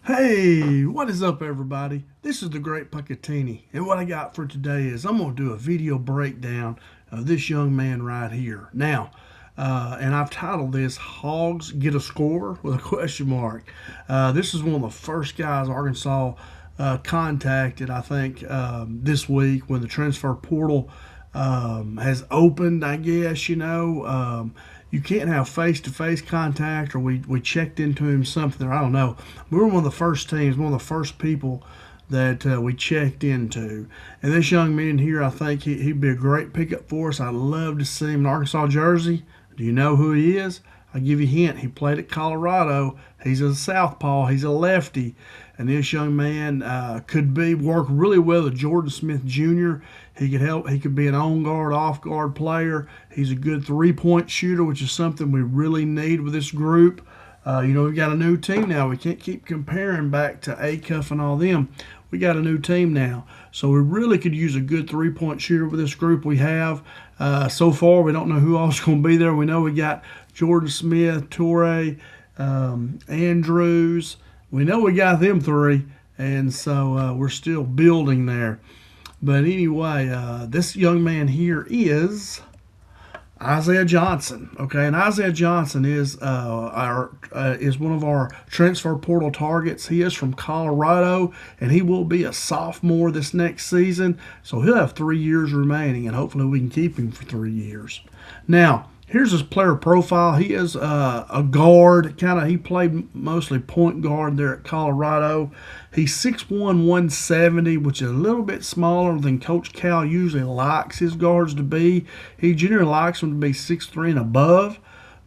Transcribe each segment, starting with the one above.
Hey, what is up, everybody? This is the Great Puckatini, and what I got for today is I'm going to do a video breakdown of this young man right here. Now, and I've titled this "Hogs Get a Score?" with a question mark. This is one of the first guys Arkansas contacted, I think, this week when the transfer portal has opened. I guess you can't have face-to-face contact, or we checked into him something, or I don't know. We were one of the first teams, one of the first people that we checked into. And this young man here, I think he'd be a great pickup for us. I'd love to see him in Arkansas jersey. Do you know who he is? I'll give you a hint. He played at Colorado. He's a southpaw. He's a lefty. And this young man could work really well with Jordan Smith Jr. He could help. He could be an on-guard, off-guard player. He's a good three-point shooter, which is something we really need with this group. We've got a new team now. We can't keep comparing back to Acuff and all them. We got a new team now. So we really could use a good three-point shooter with this group we have. So far, we don't know who else is going to be there. We know we got Jordan Smith, Torrey, Andrews. We know we got them three, and so we're still building there. But anyway, this young man here is Isaiah Johnson. Okay, and Isaiah Johnson is one of our transfer portal targets. He is from Colorado, and he will be a sophomore this next season. So he'll have 3 years remaining, and hopefully we can keep him for 3 years. Now, here's his player profile. He is a guard. He played mostly point guard there at Colorado. He's 6'1", 170, which is a little bit smaller than Coach Cal usually likes his guards to be. He generally likes them to be 6'3" and above.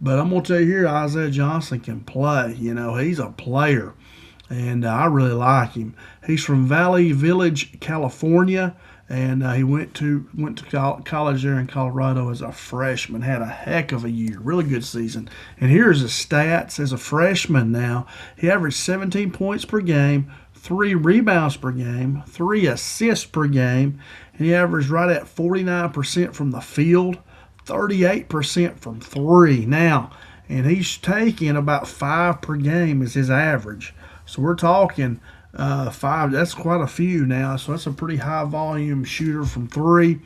But I'm going to tell you here, Isaiah Johnson can play. He's a player, and I really like him. He's from Valley Village, California. And he went to college there in Colorado as a freshman. Had a heck of a year, really good season. And here's his stats as a freshman. Now he averaged 17 points per game, 3 rebounds per game, 3 assists per game, and he averaged right at 49% from the field, 38% from three. Now, and he's taking about 5 per game is his average. So we're talking 5. That's quite a few now. So that's a pretty high volume shooter from three,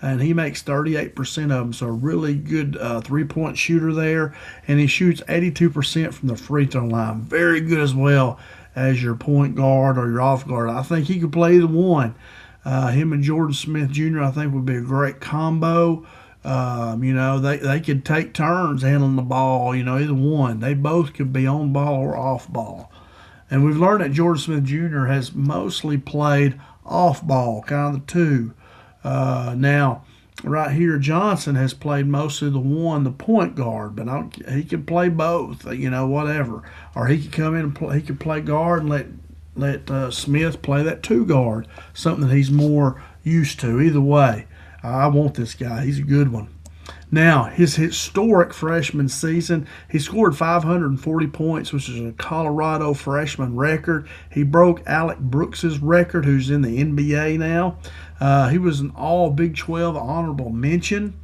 and he makes 38% of them. So a really good 3-point shooter there, and he shoots 82% from the free throw line. Very good as well as your point guard or your off guard. I think he could play either one. Him and Jordan Smith Jr. I think would be a great combo. They could take turns handling the ball. Either one. They both could be on ball or off ball. And we've learned that Jordan Smith Jr. has mostly played off ball, kind of the two. Now, right here, Johnson has played mostly the point guard, but he can play both, whatever. Or he could come in and he could play guard and let Smith play that two guard, something that he's more used to. Either way, I want this guy. He's a good one. Now, his historic freshman season, he scored 540 points, which is a Colorado freshman record. He broke Alec Brooks's record, who's in the NBA now. He was an all Big 12 honorable mention.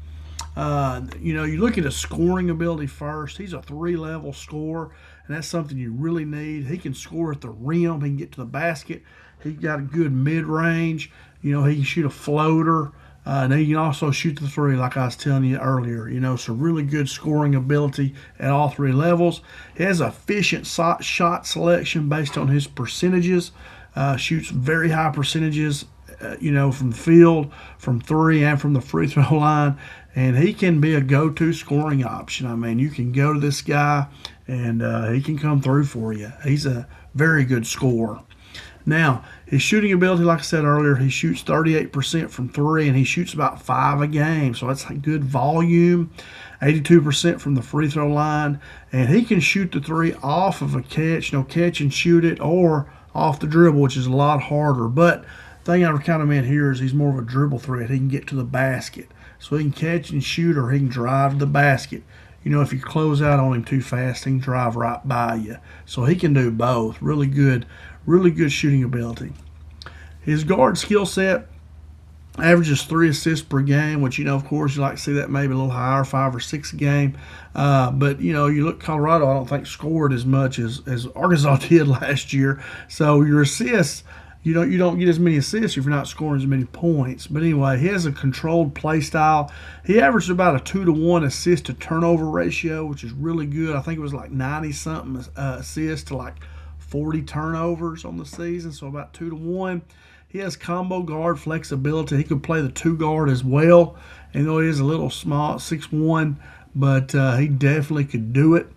You look at his scoring ability first. He's a 3-level scorer, and that's something you really need. He can score at the rim. He can get to the basket. He's got a good mid-range. He can shoot a floater. And he can also shoot the three, like I was telling you earlier. So really good scoring ability at all 3 levels. He has efficient shot selection based on his percentages. Shoots very high percentages, from the field, from three, and from the free throw line. And he can be a go-to scoring option. I mean, you can go to this guy, and he can come through for you. He's a very good scorer. Now, his shooting ability, like I said earlier, he shoots 38% from three, and he shoots about 5 a game. So that's a good volume. 82% from the free throw line. And he can shoot the three off of a catch, catch and shoot it, or off the dribble, which is a lot harder. But the thing I kind of meant here is he's more of a dribble threat. He can get to the basket. So he can catch and shoot, or he can drive to the basket. If you close out on him too fast, he can drive right by you. So he can do both. Really good shooting ability. His guard skill set, Averages 3 assists per game, which, of course, you like to see that maybe a little higher, 5 or 6 a game. But, you look, Colorado, I don't think scored as much as Arkansas did last year. So your assists, you don't get as many assists if you're not scoring as many points. But anyway, he has a controlled play style. He averaged about a 2-to-1 assist to turnover ratio, which is really good. I think it was like 90-something assists to like 40 turnovers on the season, so about 2-to-1. He has combo guard flexibility. He could play the 2 guard as well. And though he is a little small, 6'1", but he definitely could do it.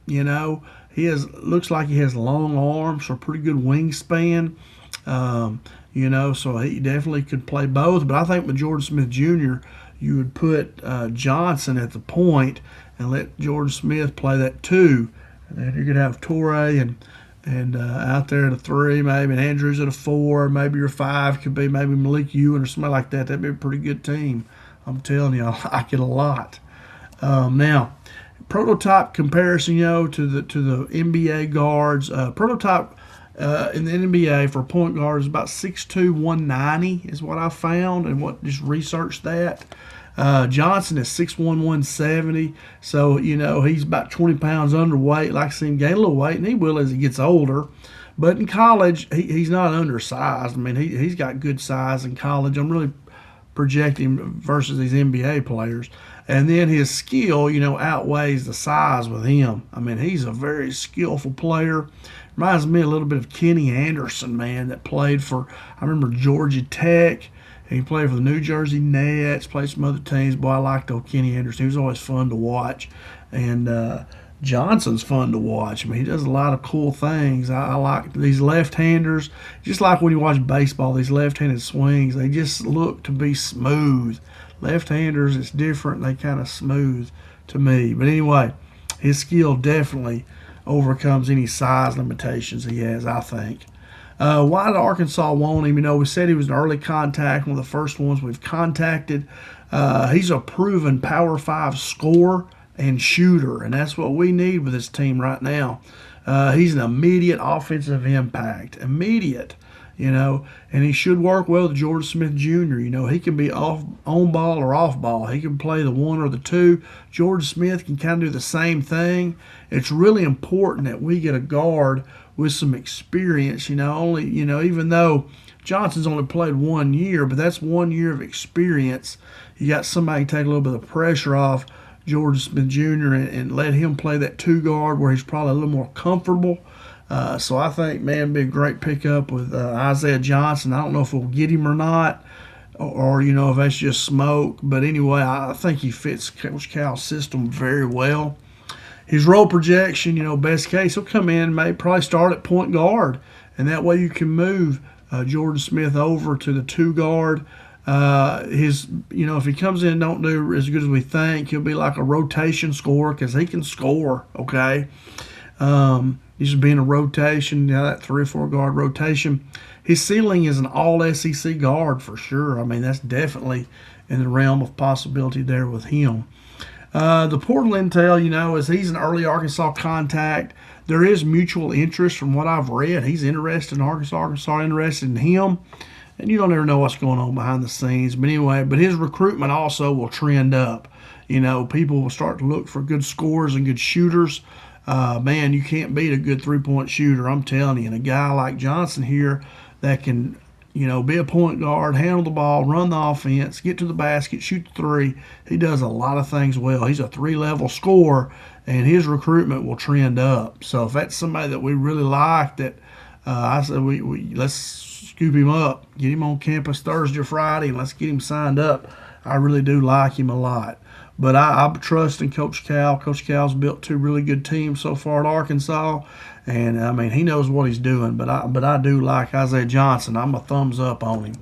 Looks like he has long arms, so pretty good wingspan. So he definitely could play both. But I think with Jordan Smith Jr., you would put Johnson at the point and let Jordan Smith play that 2. And then you could have Torrey and out there at a 3, maybe, and Andrews at a 4. Maybe your 5 could be maybe Malik Ewan or somebody like that. That'd be a pretty good team. I'm telling you, I like it a lot. Now, prototype comparison, to the NBA guards. Prototype in the NBA for point guard is about 6'2", 190 is what I found, and what just researched that. Johnson is 6'1", 170, so he's about 20 pounds underweight. Like to see him gain a little weight, and he will as he gets older. But in college, he's not undersized. I mean, he's got good size in college. I'm really projecting versus these NBA players. And then his skill, outweighs the size with him. I mean, he's a very skillful player. Reminds me a little bit of Kenny Anderson, man, that played for, I remember, Georgia Tech. He played for the New Jersey Nets, played some other teams. Boy, I liked old Kenny Anderson. He was always fun to watch. And Johnson's fun to watch. I mean, he does a lot of cool things. I like these left-handers. Just like when you watch baseball, these left-handed swings, they just look to be smooth. Left-handers, it's different. They kind of smooth to me. But anyway, his skill definitely overcomes any size limitations he has, I think. Why did Arkansas want him? We said he was an early contact, one of the first ones we've contacted. He's a proven Power 5 scorer and shooter, and that's what we need with this team right now. He's an immediate offensive impact. Immediate, and he should work well with Jordan Smith Jr. He can be on ball or off ball. He can play the 1 or the 2. Jordan Smith can kind of do the same thing. It's really important that we get a guard with some experience, even though Johnson's only played 1 year, but that's 1 year of experience. You got somebody to take a little bit of pressure off Jordan Smith Jr. and let him play that 2 guard where he's probably a little more comfortable. So I think, man, it'd be a great pickup with Isaiah Johnson. I don't know if we'll get him or not, or if that's just smoke. But anyway, I think he fits Coach Cal's system very well. His role projection, best case, he'll come in, probably start at point guard, and that way you can move Jordan Smith over to the 2 guard. If he comes in and don't do as good as we think, he'll be like a rotation scorer because he can score. Okay, he should be in a rotation, that 3 or 4 guard rotation. His ceiling is an all SEC guard for sure. I mean, that's definitely in the realm of possibility there with him. The portal intel, is he's an early Arkansas contact. There is mutual interest from what I've read. He's interested in Arkansas interested in him. And you don't ever know what's going on behind the scenes. But anyway, his recruitment also will trend up. People will start to look for good scorers and good shooters. Man, you can't beat a good 3-point shooter, I'm telling you. And a guy like Johnson here that can be a point guard, handle the ball, run the offense, get to the basket, shoot the 3. He does a lot of things well. He's a 3-level scorer, and his recruitment will trend up. So if that's somebody that we really like, that I said let's scoop him up, get him on campus Thursday or Friday, and let's get him signed up. I really do like him a lot. But I trust in Coach Cal. Coach Cal's built 2 really good teams so far at Arkansas. And, I mean, he knows what he's doing. But I do like Isaiah Johnson. I'm a thumbs up on him.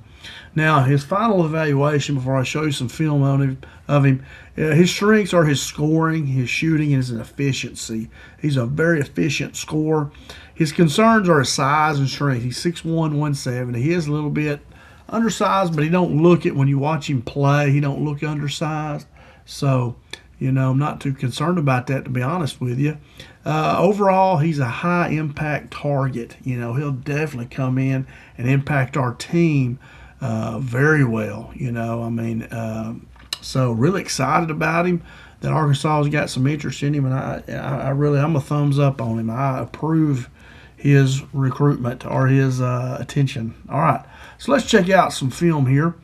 Now, his final evaluation, before I show you some film of him, his strengths are his scoring, his shooting, and his efficiency. He's a very efficient scorer. His concerns are his size and strength. He's 6'1", 170. He is a little bit undersized, but he don't look it when you watch him play. He don't look undersized. So, I'm not too concerned about that, to be honest with you. Overall, he's a high-impact target. He'll definitely come in and impact our team very well. I mean, so really excited about him. That Arkansas has got some interest in him, and I'm a thumbs up on him. I approve his recruitment or his attention. All right, so let's check out some film here,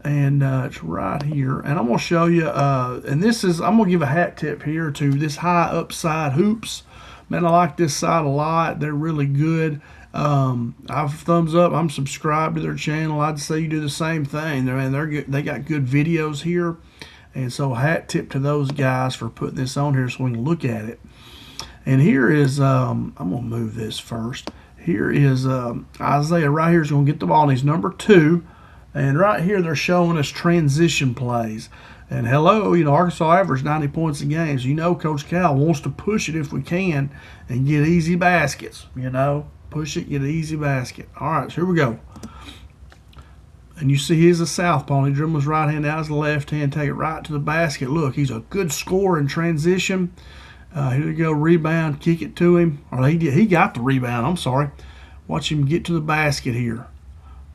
and it's right here, and I'm gonna show you. And I'm gonna give a hat tip here to this High Upside Hoops. Man, I like this site a lot. They're really good. I've thumbs up. I'm subscribed to their channel. I'd say you do the same thing. They're good. They got good videos here, and so hat tip to those guys for putting this on here so we can look at it. And here is I'm gonna move this first. Here is Isaiah right here is gonna get the ball, and he's number 2. And right here they're showing us transition plays. And hello, Arkansas averaged 90 points a game. So Coach Cal wants to push it if we can and get easy baskets. Push it, get an easy basket. All right, so here we go. And you see he's a southpaw. He dribbles right hand out his left hand, take it right to the basket. Look, he's a good scorer in transition. Here we go, rebound, kick it to him. Or he got the rebound, I'm sorry. Watch him get to the basket here.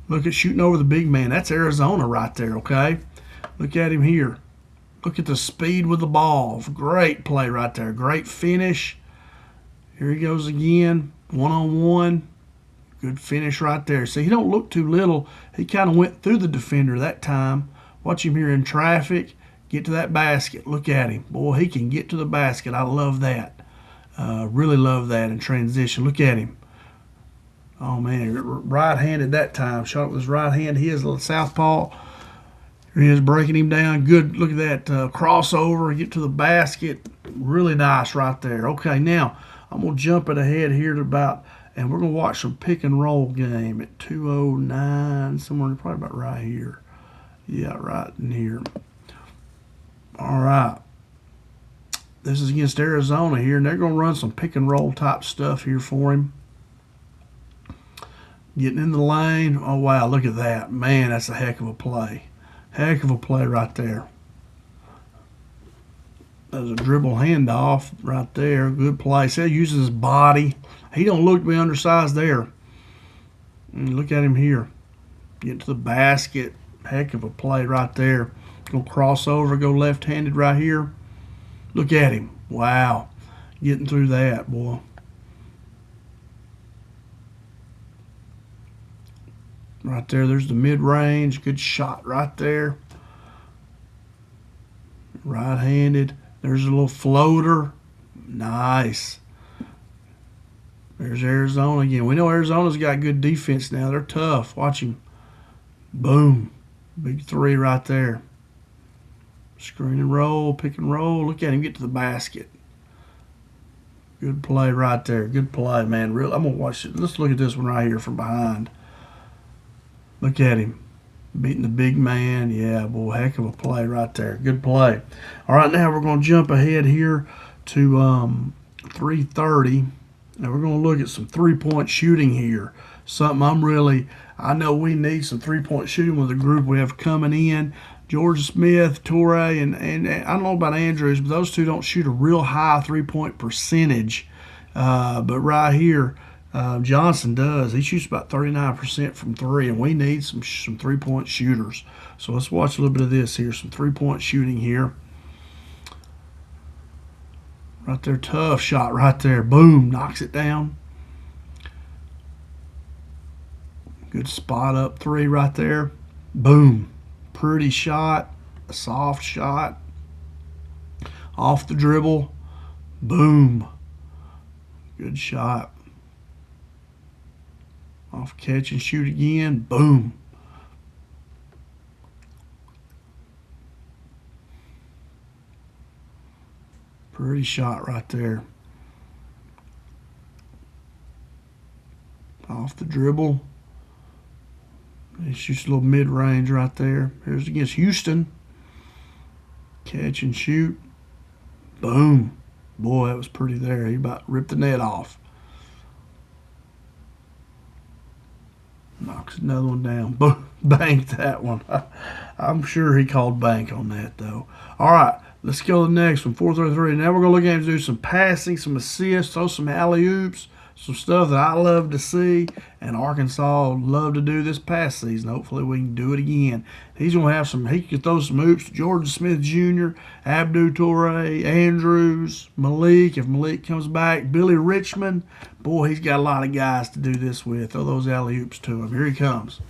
Look at shooting over the big man. That's Arizona right there, okay? Look at him here. Look at the speed with the ball. Great play right there. Great finish. Here he goes again. One-on-one. Good finish right there. See, he don't look too little. He kind of went through the defender that time. Watch him here in traffic. Get to that basket. Look at him. Boy, he can get to the basket. I love that. Really love that in transition. Look at him. Oh, man. Right-handed that time. Shot with his right hand. He is a little southpaw. Here he is breaking him down. Good. Look at that crossover. Get to the basket. Really nice right there. Okay, now I'm going to jump it ahead here to about, and we're going to watch some pick and roll game at 2:09, somewhere probably about right here. Yeah, right in here. All right. This is against Arizona here, and they're going to run some pick and roll type stuff here for him. Getting in the lane. Oh, wow, look at that. Man, that's a heck of a play. Heck of a play right there. There's a dribble handoff right there. Good play. See, he uses his body. He don't look to be undersized there. And look at him here. Get to the basket. Heck of a play right there. Go cross over, go left-handed right here. Look at him. Wow. Getting through that, boy. Right there, there's the mid-range. Good shot right there. Right-handed. There's a little floater. Nice. There's Arizona again. We know Arizona's got good defense now. They're tough. Watch him. Boom. Big 3 right there. Screen and roll, pick and roll. Look at him get to the basket. Good play right there. Good play, man. I'm going to watch it. Let's look at this one right here from behind. Look at him. Beating the big man. Yeah, boy, heck of a play right there. Good play. All right, now we're going to jump ahead here to 3:30. And we're going to look at some three-point shooting here. Something I know we need some three-point shooting with the group we have coming in. George Smith, Torre, and I don't know about Andrews, but those two don't shoot a real high three-point percentage. But right here, Johnson does. He shoots about 39% from 3, and we need some three-point shooters. So let's watch a little bit of this here, some three-point shooting here. Right there, tough shot right there. Boom, knocks it down. Good spot up 3 right there. Boom. Pretty shot, a soft shot. Off the dribble. Boom. Good shot. Off catch and shoot again. Boom. Pretty shot right there. Off the dribble. It's just a little mid-range right there. Here's against Houston. Catch and shoot. Boom. Boy, that was pretty there. He about ripped the net off. Knocks another one down. Boom. Banked that one. I'm sure he called bank on that, though. All right. Let's go to the next one, 4:33. Now we're going to look at him do some passing, some assists, throw some alley-oops, some stuff that I love to see, and Arkansas love to do this past season. Hopefully we can do it again. He's going to have some, he can throw some hoops to Jordan Smith Jr., Abdul Torre, Andrews, Malik, if Malik comes back, Billy Richmond. Boy, he's got a lot of guys to do this with. Throw those alley-oops to him. Here he comes.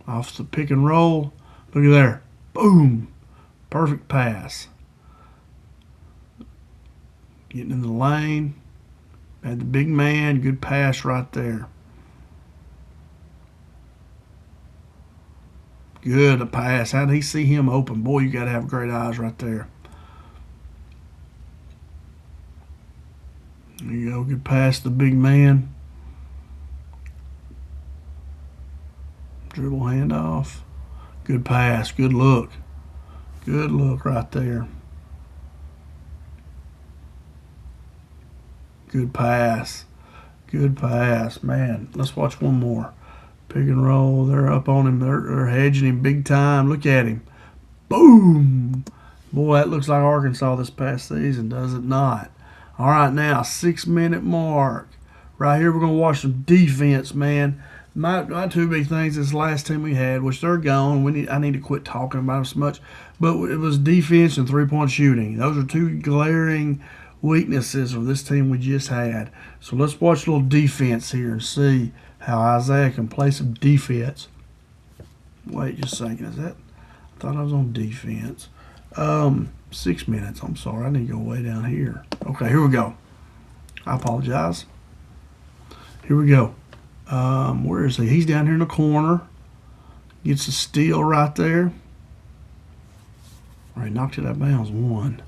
Off the pick and roll. Look at there. Boom. Perfect pass. Getting in the lane. Had the big man. Good pass right there. Good pass. How did he see him open? Boy, you got to have great eyes right there. There you go. Good pass to the big man. Dribble handoff. Good pass. Good look. Good look right there. Good pass. Good pass. Man, let's watch one more. Pick and roll. They're up on him. They're hedging him big time. Look at him. Boom. Boy, that looks like Arkansas this past season, does it not? All right, now, 6-minute mark. Right here, we're going to watch some defense, man. My two big things this last team we had, which they're gone. I need to quit talking about them so much. But it was defense and three-point shooting. Those are two glaring weaknesses of this team we just had. So let's watch a little defense here and see how Isaiah can play some defense. Wait just a second. Is that? I thought I was on defense. 6 minutes. I'm sorry. I need to go way down here. Okay, here we go. I apologize. Here we go. Where is he? He's down here in the corner. Gets a steal right there. All right, knocked it out of bounds. One.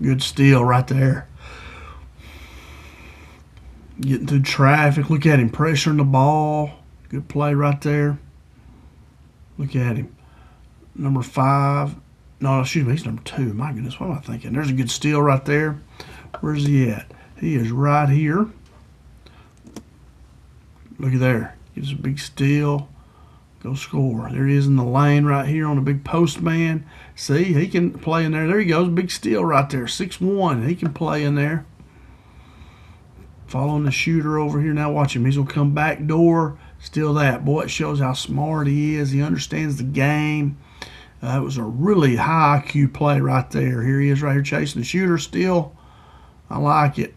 Good steal right there. Getting through traffic. Look at him pressuring the ball. Good play right there. Look at him. Number 5. No, excuse me, he's number 2. My goodness, what am I thinking? There's a good steal right there. Where's he at? He is right here. Look at there. Gives a big steal. Go score. There he is in the lane right here on the big post man. See, he can play in there. There he goes. Big steal right there. 6'1". He can play in there. Following the shooter over here. Now watch him. He's going to come back door. Steal that. Boy, it shows how smart he is. He understands the game. It was a really high IQ play right there. Here he is right here chasing the shooter still. I like it.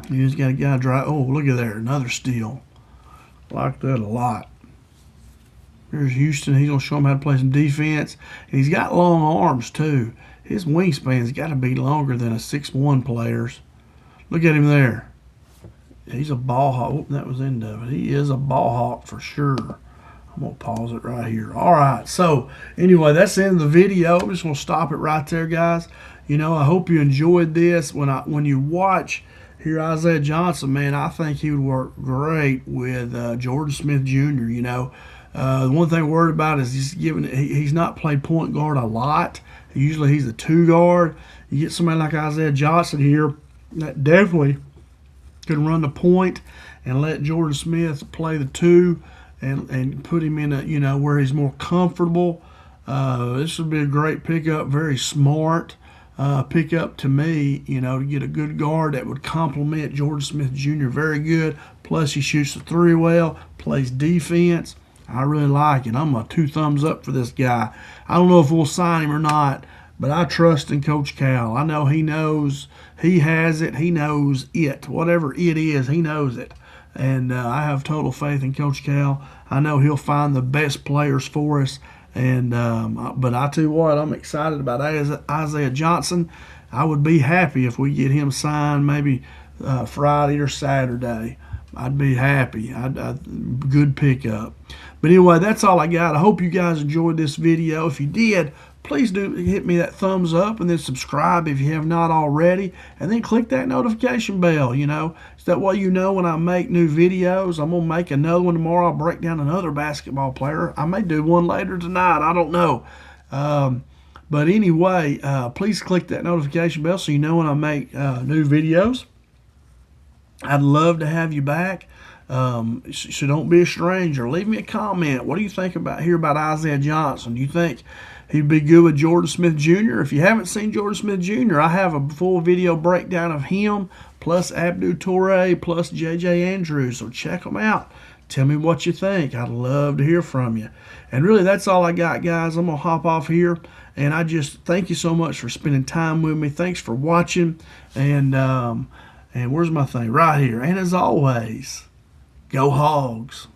He's got a guy drive. Oh, look at there. Another steal. I like that a lot. Here's Houston. He's going to show him how to play some defense. And he's got long arms, too. His wingspan's got to be longer than a 6'1" player's. Look at him there. He's a ball hawk. Oh, that was the end of it. He is a ball hawk for sure. I'm going to pause it right here. All right. So, anyway, that's the end of the video. I'm just going to stop it right there, guys. You know, I hope you enjoyed this. When you watch here Isaiah Johnson, man, I think he would work great with Jordan Smith Jr., you know. The one thing we're worried about is he's not played point guard a lot. Usually he's a 2 guard. You get somebody like Isaiah Johnson here that definitely can run the point and let Jordan Smith play the 2 and put him in a, you know, where he's more comfortable. This would be a great pickup, very smart pickup to me, you know, to get a good guard that would complement Jordan Smith Jr. very good. Plus he shoots the 3 well, plays defense. I really like it. I'm a 2 thumbs up for this guy. I don't know if we'll sign him or not, but I trust in Coach Cal. I know he knows. He has it. He knows it. Whatever it is, he knows it. And I have total faith in Coach Cal. I know he'll find the best players for us. And but I tell you what, I'm excited about Isaiah Johnson. I would be happy if we get him signed maybe Friday or Saturday. I'd be happy. Good pickup. But anyway, that's all I got. I hope you guys enjoyed this video. If you did, please do hit me that thumbs up and then subscribe if you have not already. And then click that notification bell, you know. So that way you know when I make new videos. I'm going to make another one tomorrow. I'll break down another basketball player. I may do one later tonight. I don't know. But anyway, please click that notification bell so you know when I make new videos. I'd love to have you back. So don't be a stranger. Leave me a comment. What do you think about Isaiah Johnson? Do you think He'd be good with Jordan Smith Jr. If you haven't seen Jordan Smith Jr., I have a full video breakdown of him, plus Abdou Toure, plus J.J. Andrews. So check them out. Tell me what you think. I'd love to hear from you. And really, that's all I got, guys. I'm going to hop off here. And I just thank you so much for spending time with me. Thanks for watching. And where's my thing? Right here. And as always, go Hogs.